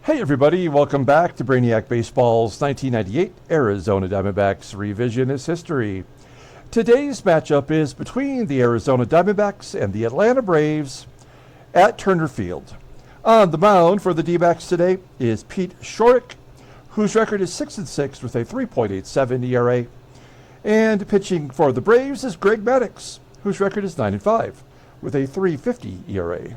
Hey everybody, welcome back to Brainiac Baseball's 1998 Arizona Diamondbacks Revisionist History. Today's matchup is between the Arizona Diamondbacks and the Atlanta Braves at Turner Field. On the mound for the D-backs today is Pete Schourek, whose record is 6-6 with a 3.87 ERA. And pitching for the Braves is Greg Maddux, whose record is 9-5 with a 3.50 ERA.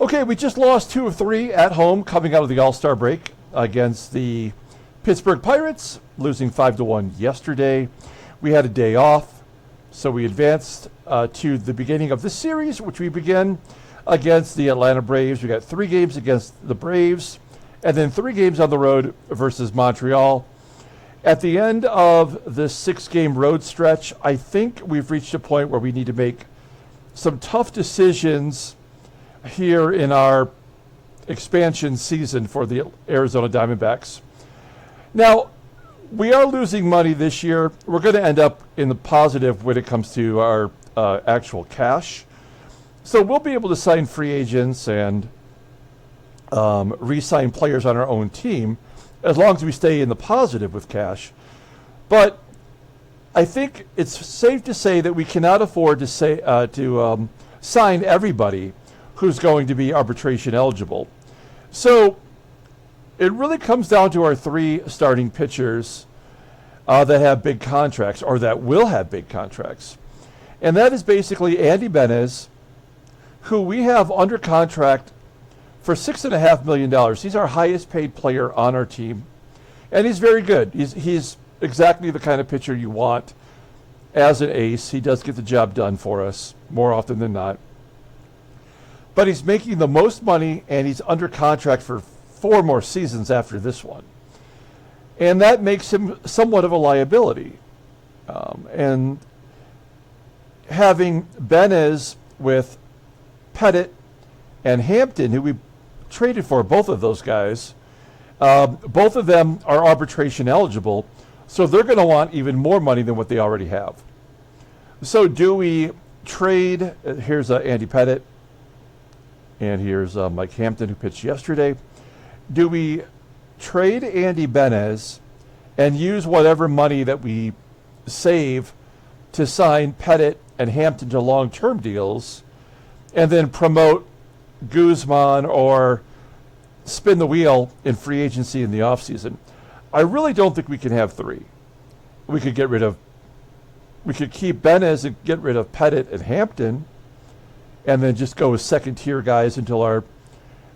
Okay, we just lost 2 of 3 at home coming out of the All-Star break against the Pittsburgh Pirates, losing 5-1 yesterday. We had a day off, so we advanced to the beginning of this series, which we begin against the Atlanta Braves. We got 3 games against the Braves, and then 3 games on the road versus Montreal. At the end of this 6-game road stretch, I think we've reached a point where we need to make some tough decisions here in our expansion season for the Arizona Diamondbacks. Now, we are losing money this year. We're going to end up in the positive when it comes to our actual cash. So we'll be able to sign free agents and re-sign players on our own team as long as we stay in the positive with cash. But I think it's safe to say that we cannot afford to sign everybody who's going to be arbitration eligible. So it really comes down to our 3 starting pitchers that have big contracts, or that will have big contracts. And that is basically Andy Benez, who we have under contract for $6.5 million. He's our highest paid player on our team. And he's very good. He's exactly the kind of pitcher you want as an ace. He does get the job done for us more often than not. But he's making the most money, and he's under contract for 4 more seasons after this one. And that makes him somewhat of a liability. And having Benez with Pettit and Hampton, who we traded for both of those guys, both of them are arbitration eligible, so they're going to want even more money than what they already have. So do we trade? Here's Andy Pettit. And here's Mike Hampton, who pitched yesterday. Do we trade Andy Benez and use whatever money that we save to sign Pettit and Hampton to long-term deals, and then promote Guzman or spin the wheel in free agency in the offseason? I really don't think we can have 3. We could keep Benez and get rid of Pettit and Hampton, and then just go with second-tier guys until our,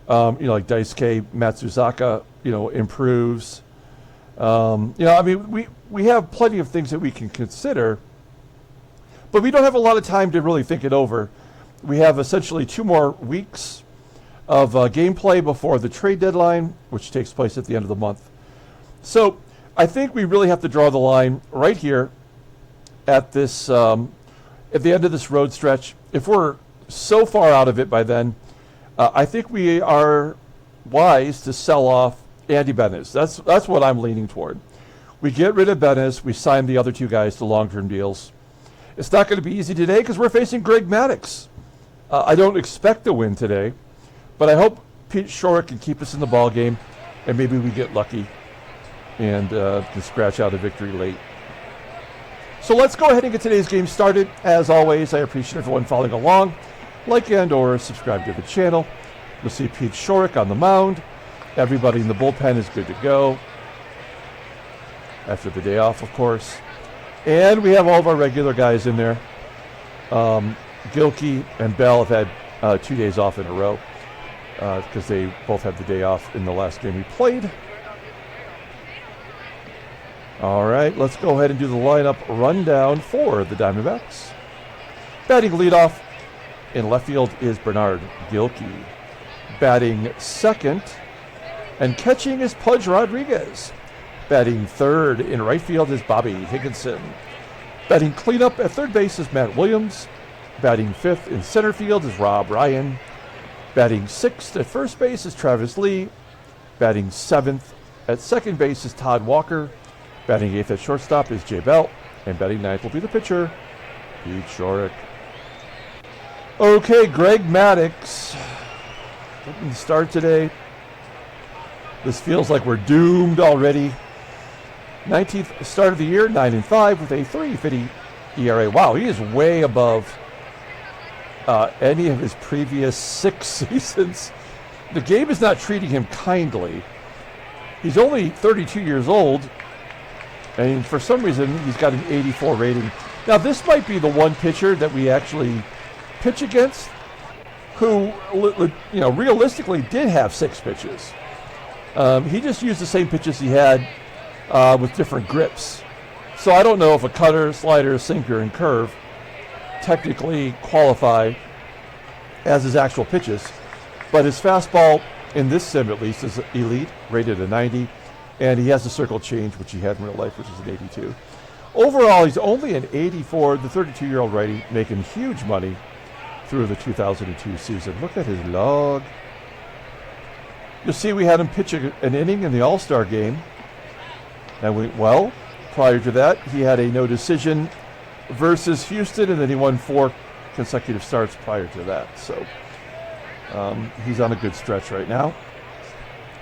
like Daisuke Matsuzaka, improves. We have plenty of things that we can consider, but we don't have a lot of time to really think it over. We have essentially 2 more weeks of gameplay before the trade deadline, which takes place at the end of the month. So I think we really have to draw the line right here at this, at the end of this road stretch. If we're so far out of it by then, I think we are wise to sell off Andy Benez. That's what I'm leaning toward. We get rid of Benez, we sign the other 2 guys to long-term deals. It's not going to be easy today because we're facing Greg Maddux. I don't expect to win today, but I hope Pete Schourek can keep us in the ball game, and maybe we get lucky and can scratch out a victory late. So let's go ahead and get today's game started. As always, I appreciate everyone following along. Like and or subscribe to the channel. You'll see Pete Schourek on the mound. Everybody in the bullpen is good to go. After the day off, of course. And we have all of our regular guys in there. GILKEY and Bell have had 2 days off in a row because they both had the day off in the last game we played. All right, let's go ahead and do the lineup rundown for the Diamondbacks. Batting leadoff in left field is Bernard Gilkey. Batting second and catching is Pudge Rodriguez. Batting third in right field is Bobby Higginson. Batting cleanup at third base is Matt Williams. Batting fifth in center field is Rob Ryan. Batting sixth at first base is Travis Lee. Batting seventh at second base is Todd Walker. Batting eighth at shortstop is Jay Bell. And batting ninth will be the pitcher, Pete Schourek. Okay, Greg Maddux Looking to start today. This feels like we're doomed already. 19th start of the year, 9-5 with a 3.50 ERA. Wow, he is way above any of his previous 6 seasons. The game is not treating him kindly. He's only 32 years old, and for some reason he's got an 84 rating. Now this might be the one pitcher that we actually pitch against who, realistically did have 6 pitches. He just used the same pitches he had with different grips. So I don't know if a cutter, slider, sinker, and curve technically qualify as his actual pitches. But his fastball, in this sim at least, is elite, rated a 90. And he has a circle change, which he had in real life, which is an 82. Overall, he's only an 84. The 32-year-old righty making huge money through the 2002 season. Look at his log. You'll see we had him pitch an inning in the All-Star game. And prior to that, he had a no decision versus Houston, and then he won 4 consecutive starts prior to that. So he's on a good stretch right now.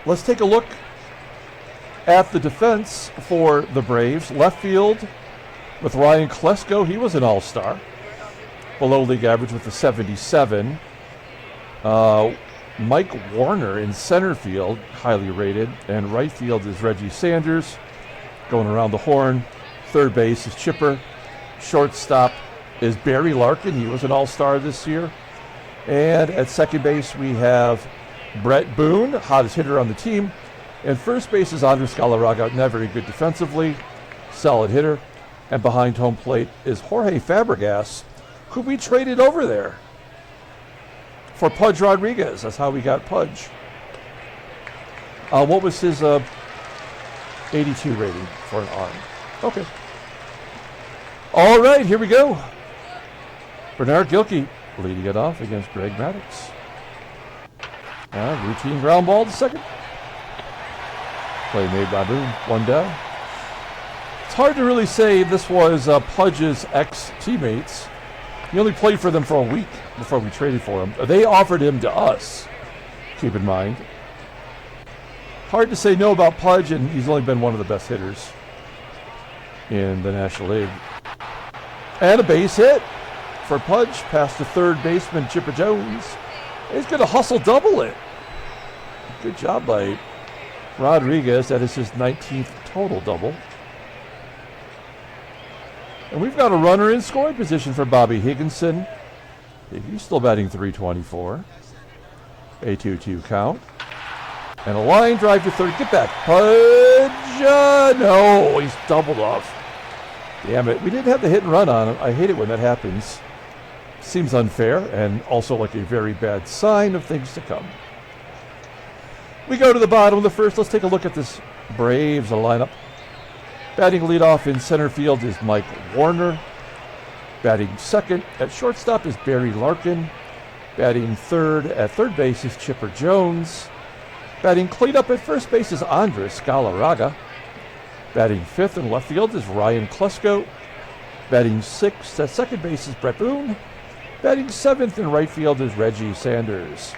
Let's take a look at the defense for the Braves. Left field with Ryan KLESKO. He was an all-star. Below league average with a 77. Mike Warner in center field, highly rated. And right field is Reggie Sanders. Going around the horn. Third base is Chipper. Shortstop is Barry Larkin. He was an all-star this year. And at second base we have Bret Boone, hottest hitter on the team. And first base is GALARRAGA, not very good defensively, solid hitter. And behind home plate is Jorge FABREGAS, who we traded over there for Pudge Rodriguez. That's how we got Pudge. What was his 82 rating for an arm? Okay. All right, here we go. Bernard Gilkey leading it off against Greg Maddux. Routine ground ball to second. Play made by Boone, 1 down. It's hard to really say this was Pudge's ex-teammates. He only played for them for a week before we traded for him. They offered him to us, keep in mind. Hard to say no about Pudge, and he's only been one of the best hitters in the National League. And a base hit for Pudge past the third baseman, Chipper Jones. He's going to hustle double it. Good job by Rodriguez. That is his 19th total double. And we've got a runner in scoring position for Bobby Higginson. He's still batting .324. A 2-2 count. And a line drive to third. Get that Pudge. No, he's doubled off. Damn it. We didn't have the hit and run on him. I hate it when that happens. Seems unfair and also like a very bad sign of things to come. We go to the bottom of the first. Let's take a look at this Braves lineup. Batting leadoff in center field is Mike Warner. Batting second at shortstop is Barry Larkin. Batting third at third base is Chipper Jones. Batting cleanup at first base is GALARRAGA. Batting fifth in left field is Ryan KLESKO. Batting sixth at second base is Bret Boone. Batting seventh in right field is Reggie Sanders.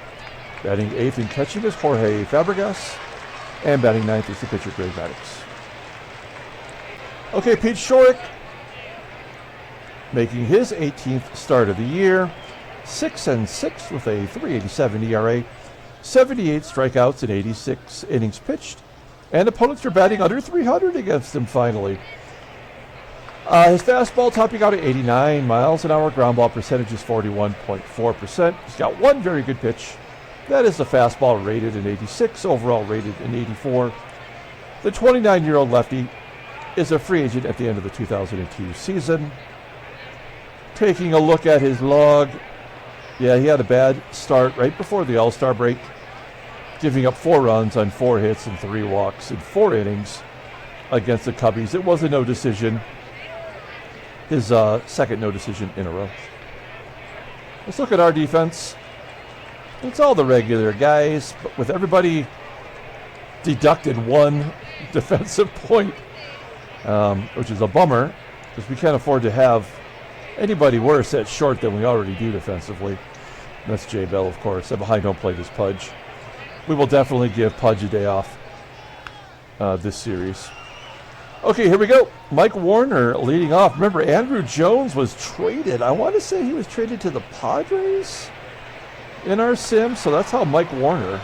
Batting eighth in catching is Jorge FABREGAS. And batting ninth is the pitcher Greg Maddux. Okay, Pete Schourek making his 18th start of the year. 6-6 with a .387 ERA. 78 strikeouts and 86 innings pitched. And opponents are batting under .300 against him finally. His fastball topping out at 89 miles an hour. Ground ball percentage is 41.4%. He's got one very good pitch. That is the fastball, rated in 86. Overall rated in 84. The 29-year-old lefty is a free agent at the end of the 2002 season. Taking a look at his log. Yeah, he had a bad start right before the All-Star break, giving up 4 runs on 4 hits and 3 walks in 4 innings against the Cubbies. It was a no decision. His second no decision in a row. Let's look at our defense. It's all the regular guys, but with everybody deducted 1 defensive point, which is a bummer because we can't afford to have anybody worse at short than we already do defensively. And that's Jay Bell, of course. And behind home plate is Pudge. we will definitely give Pudge a day off this series. Okay, here we go. Mike Warner leading off. Remember, Andrew Jones was traded. I want to say he was traded to the Padres in our sim. So that's how Mike Warner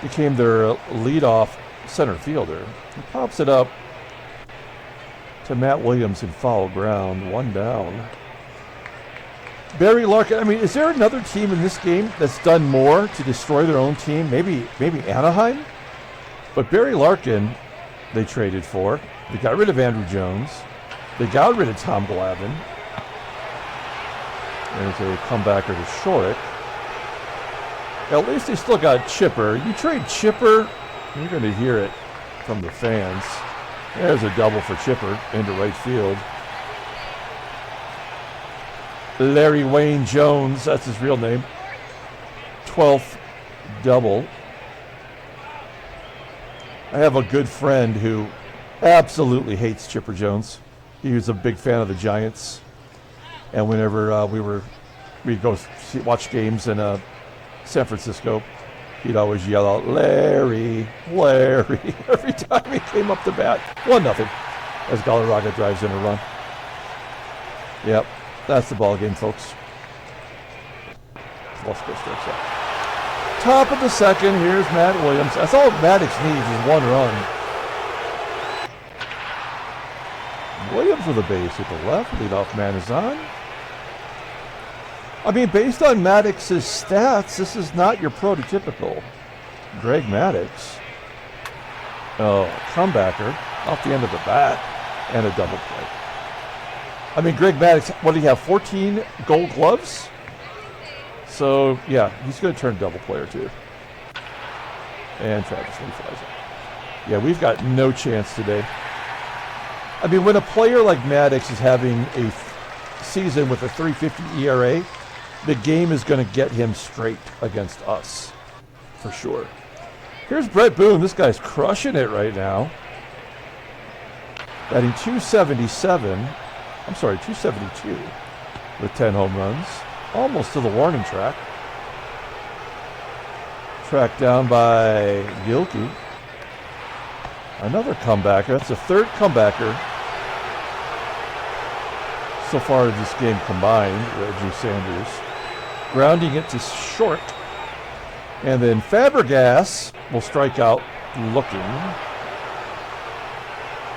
became their leadoff center fielder. He pops it up to Matt Williams in foul ground. 1 down. Barry Larkin. I mean, is there another team in this game that's done more to destroy their own team? Maybe Anaheim? But Barry Larkin, they traded for. They got rid of Andrew Jones. They got rid of Tom Glavine. There's a comebacker to Schourek. At least they still got Chipper. You trade Chipper, you're going to hear it from the fans. There's a double for Chipper into right field. Larry Wayne Jones, that's his real name. 12th double. I have a good friend who absolutely hates Chipper Jones. He was a big fan of the Giants. And whenever we'd go watch games in San Francisco, he'd always yell out, Larry, Larry, every time he came up to bat. 1-0 as GALARRAGA drives in a run. Yep, that's the ball game, folks. LESKO strikes out. Top of the second, here's Matt Williams. That's all Maddux needs is 1 run. Williams with a base hit the left. Leadoff man is on. I mean, based on Maddux's stats, this is not your prototypical Greg Maddux. Oh, comebacker off the end of the bat and a double play. I mean, Greg Maddux, what did he have, 14 gold gloves? So, yeah, he's going to turn double player too. And Travis Lee flies out. Yeah, we've got no chance today. I mean, when a player like Maddux is having a season with a 3.50 ERA, the game is going to get him straight against us, for sure. Here's Bret Boone. This guy's crushing it right now. Batting 277. I'm sorry, 272 with 10 home runs. Almost to the warning track. Tracked down by GILKEY. Another comebacker. That's the third comebacker so far in this game combined. Reggie Sanders grounding it to Schourek. And then Fabregas will strike out looking.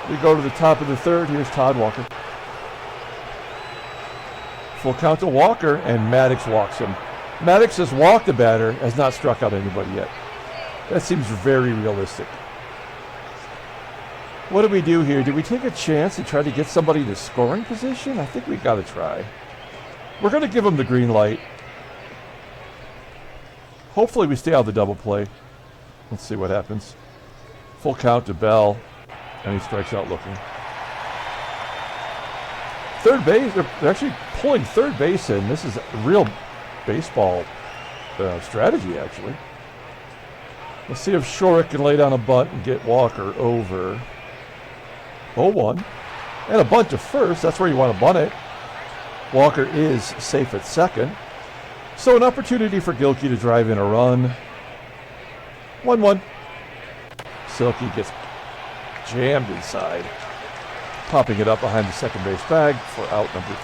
We go to the top of the third. Here's Todd Walker. Full count to Walker, and Maddux walks him. Maddux has walked a batter, has not struck out anybody yet. That seems very realistic. What do we do here? Do we take a chance to try to get somebody to scoring position? I think we got to try. We're going to give him the green light. Hopefully we stay out of the double play. Let's see what happens. Full count to Bell, and he strikes out looking. Third base, they're actually pulling third base in. This is real baseball strategy, actually. Let's see if Schourek can lay down a bunt and get Walker over. 0-1. And a bunt to first. That's where you want to bunt it. Walker is safe at second. So an opportunity for GILKEY to drive in a run. 1-1. Silky gets jammed inside. Popping it up behind the second base bag for out number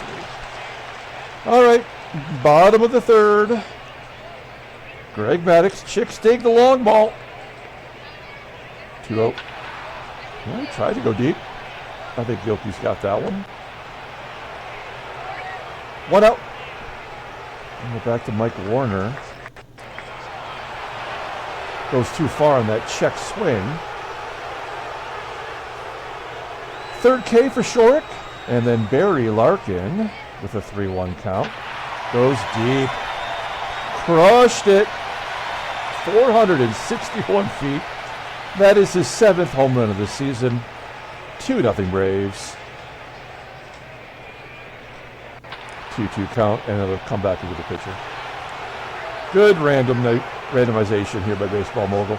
3. All right, bottom of the third. Greg Maddux, chicks dig the long ball. 2-0. Well, he tried to go deep. I think GILKEY's got that one. 1 out. And we're back to Mike Warner. Goes too far on that check swing. Third K for Schourek, and then Barry Larkin with a 3-1 count. Goes deep. Crushed it. 461 feet. That is his 7th home run of the season. 2-0 Braves. 2-2 count, and it'll come back into the pitcher. Good randomization here by Baseball Mogul.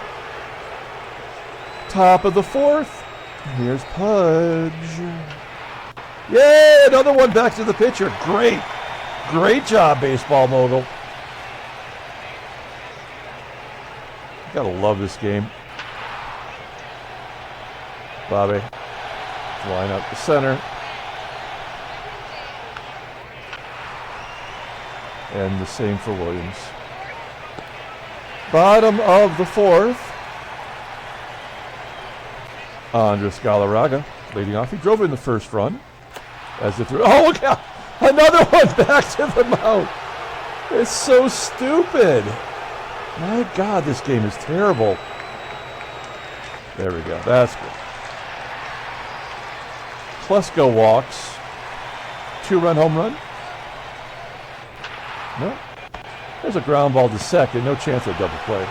Top of the fourth. Here's Pudge. Yay! Another one back to the pitcher. Great. Great job, Baseball Mogul. Gotta love this game. Bobby. Line up the center. And the same for Williams. Bottom of the fourth. Andres Galarraga leading off. He drove in the first run. As it threw. Oh, look out! Another one back to the mount. It's so stupid. My God, this game is terrible. There we go. That's good. KLESKO walks. 2-run home run. No. There's a ground ball to second. No chance of double play.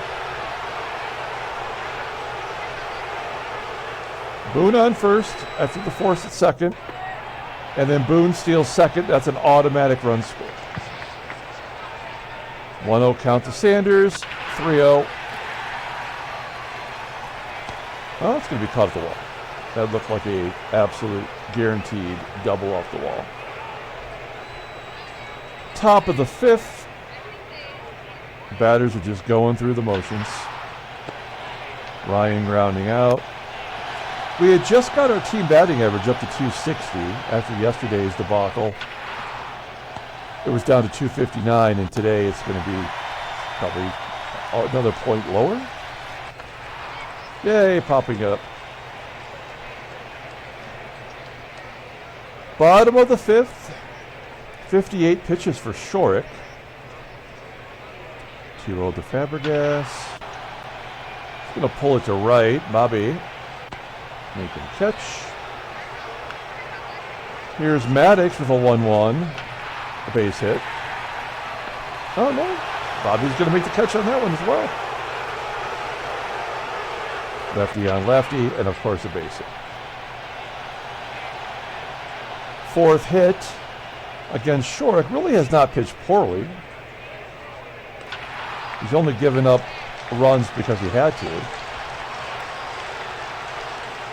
Boone on first after the force at second. And then Boone steals second. That's an automatic run score. 1-0 count to Sanders. 3-0. Oh, it's going to be caught at the wall. That looked like a absolute guaranteed double off the wall. Top of the fifth. Batters are just going through the motions. Ryan grounding out. We had just got our team batting average up to 260 after yesterday's debacle. It was down to 259, and today it's going to be probably another point lower. Yay, popping up. Bottom of the fifth. 58 pitches for Schourek. 2-0 to FABREGAS. He's going to pull it to right. Bobby making catch. Here's Maddux with a 1-1. A base hit. Oh no. Bobby's going to make the catch on that one as well. Lefty on lefty, and of course a base hit. Fourth hit against Schourek. Really has not pitched poorly. He's only given up runs because he had to.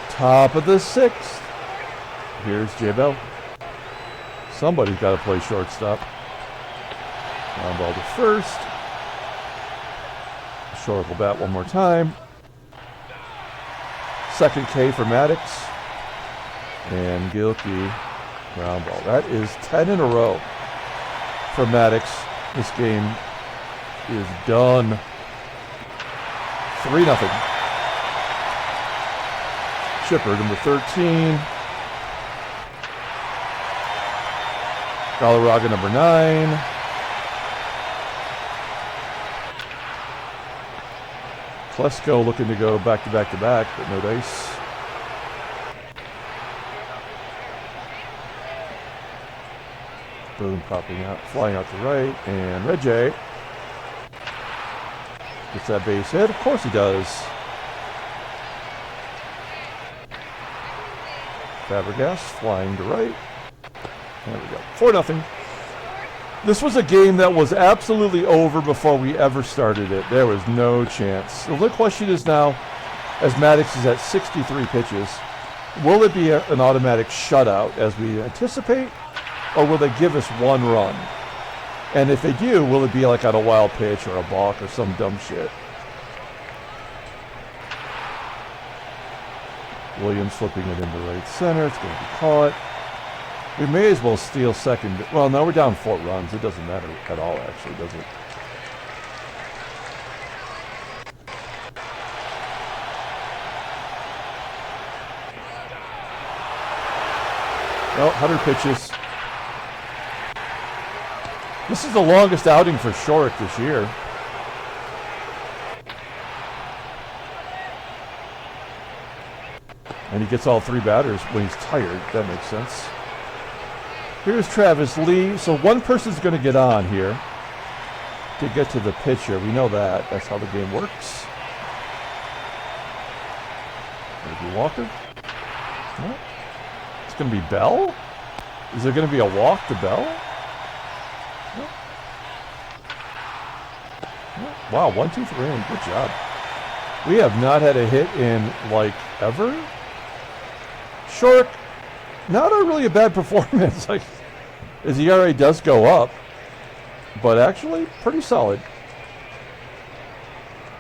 Top of the sixth. Here's J-Bell. Somebody's got to play shortstop. Ground ball to first. Schourek will bat one more time. Second K for Maddux. And GILKEY. Ground ball. That is 10 in a row for Maddux. This game is done. 3-0. Chipper, number 13. Galarraga, number 9. KLESKO looking to go back to back to back, but no dice. Boone popping out, flying out to right, and Reggie gets that base hit. Of course he does. FABREGAS flying to right. There we go. 4-0. This was a game that was absolutely over before we ever started it. There was no chance. The only question is now, as Maddux is at 63 pitches, will it be an automatic shutout as we anticipate, or will they give us one run? And if they do, will it be like on a wild pitch or a balk or some dumb shit? Williams flipping it into right center. It's going to be caught. We may as well steal second. Well, no, we're down 4 runs. It doesn't matter at all, actually, does it? Well, 100 pitches. This is the longest outing for Schourek this year. And he gets all 3 batters when he's tired. That makes sense. Here's Travis Lee. So one person's going to get on here to get to the pitcher. We know that. That's how the game works. Maybe Walker? No. It's going to be Bell? Is there going to be a walk to Bell? No. No. Wow, 1, 2, 3. Good job. We have not had a hit in, like, ever. Schourek, not really a bad performance. Like, his ERA does go up, but actually pretty solid.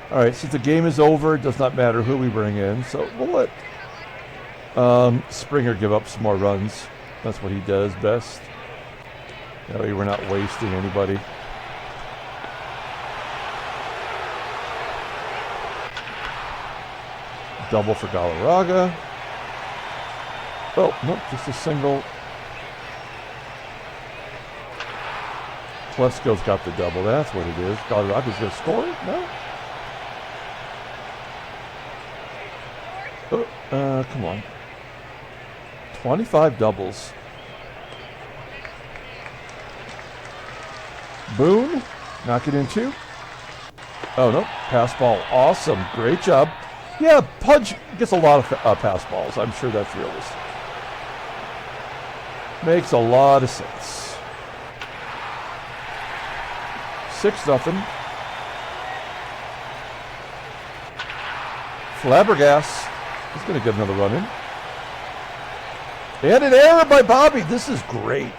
All right, since the game is over, it does not matter who we bring in. So we'll let Springer give up some more runs. That's what he does best. That way we're not wasting anybody. Double for Galarraga. Oh, nope, just a single. KLESKO's got the double. That's what it is. Galarraga's going to score? No? Oh, come on. 25 doubles. Boone, knock it in two. Oh, no, pass ball. Awesome, great job. Yeah, Pudge gets a lot of pass balls. I'm sure that's realistic. Makes a lot of sense. 6-0. FABREGAS is going to get another run in. And an error by Bobby. This is great.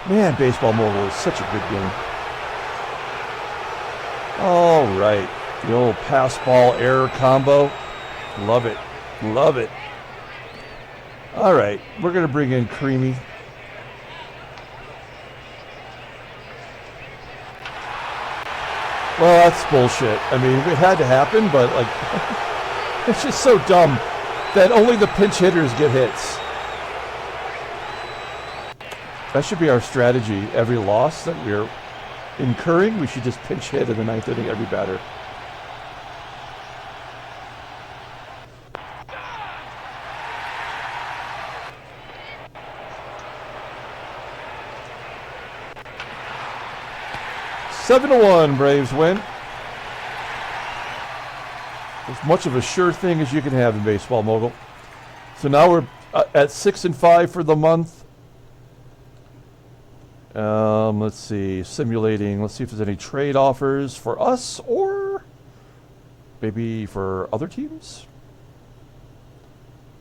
Man, Baseball Mogul is such a good game. All right. The old pass ball error combo. Love it. Love it. All right. We're going to bring in Creamy. Well, that's bullshit. I mean, it had to happen, but like, it's just so dumb that only the pinch hitters get hits. That should be our strategy. Every loss that we're incurring, we should just pinch hit in the ninth inning every batter. 7-1, Braves win. As much of a sure thing as you can have in Baseball Mogul. So now we're at 6-5 for the month. Let's see, simulating. Let's see if there's any trade offers for us or maybe for other teams.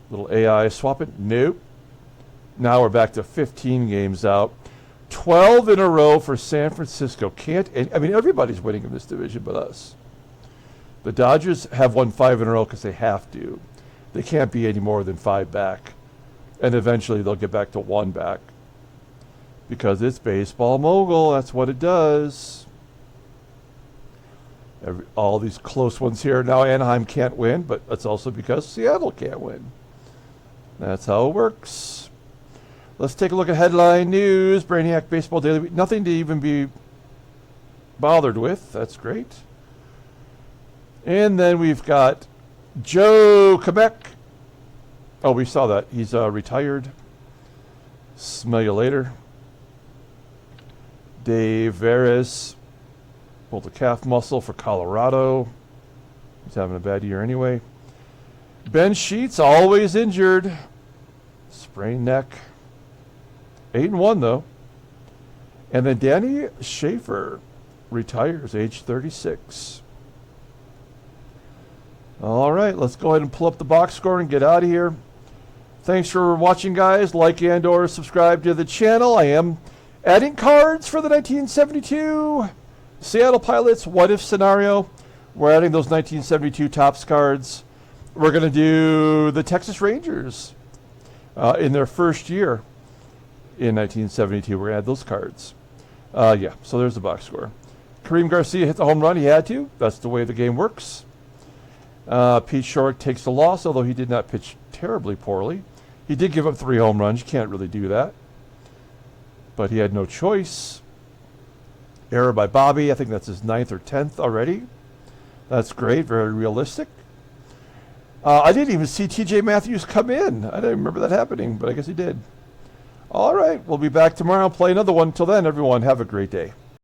Little AI swap it. Nope. Now we're back to 15 games out. 12 in a row for San Francisco. I mean, everybody's winning in this division but us. The Dodgers have won 5 in a row because they have to. They can't be any more than 5 back. And eventually they'll get back to 1 back. Because it's Baseball Mogul. That's what it does. All these close ones here. Now Anaheim can't win, but that's also because Seattle can't win. That's how it works. Let's take a look at headline news. Brainiac Baseball Daily. Nothing to even be bothered with. That's great. And then we've got Joe Quebec. Oh, we saw that. He's retired. Smell you later. Dave Veras pulled a calf muscle for Colorado. He's having a bad year anyway. Ben Sheets, always injured. Sprained neck. 8-1 though. And then Danny Schaefer retires, age 36. All right, let's go ahead and pull up the box score and get out of here. Thanks for watching, guys. Like and or subscribe to the channel. I am adding cards for the 1972 Seattle Pilots what if scenario. We're adding those 1972 Topps cards. We're going to do the Texas Rangers in their first year in 1972. We're going to add those cards. Yeah, so there's the box score. Kareem Garcia hit the home run. He had to. That's the way the game works. Pete Schourek takes the loss, although he did not pitch terribly poorly. He did give up 3 home runs. You can't really do that. But he had no choice. Error by Bobby. I think that's his 9th or 10th already. That's great. Very realistic. I didn't even see TJ Matthews come in. I didn't remember that happening, but I guess he did. All right. We'll be back tomorrow. Play another one. Until then, everyone, have a great day.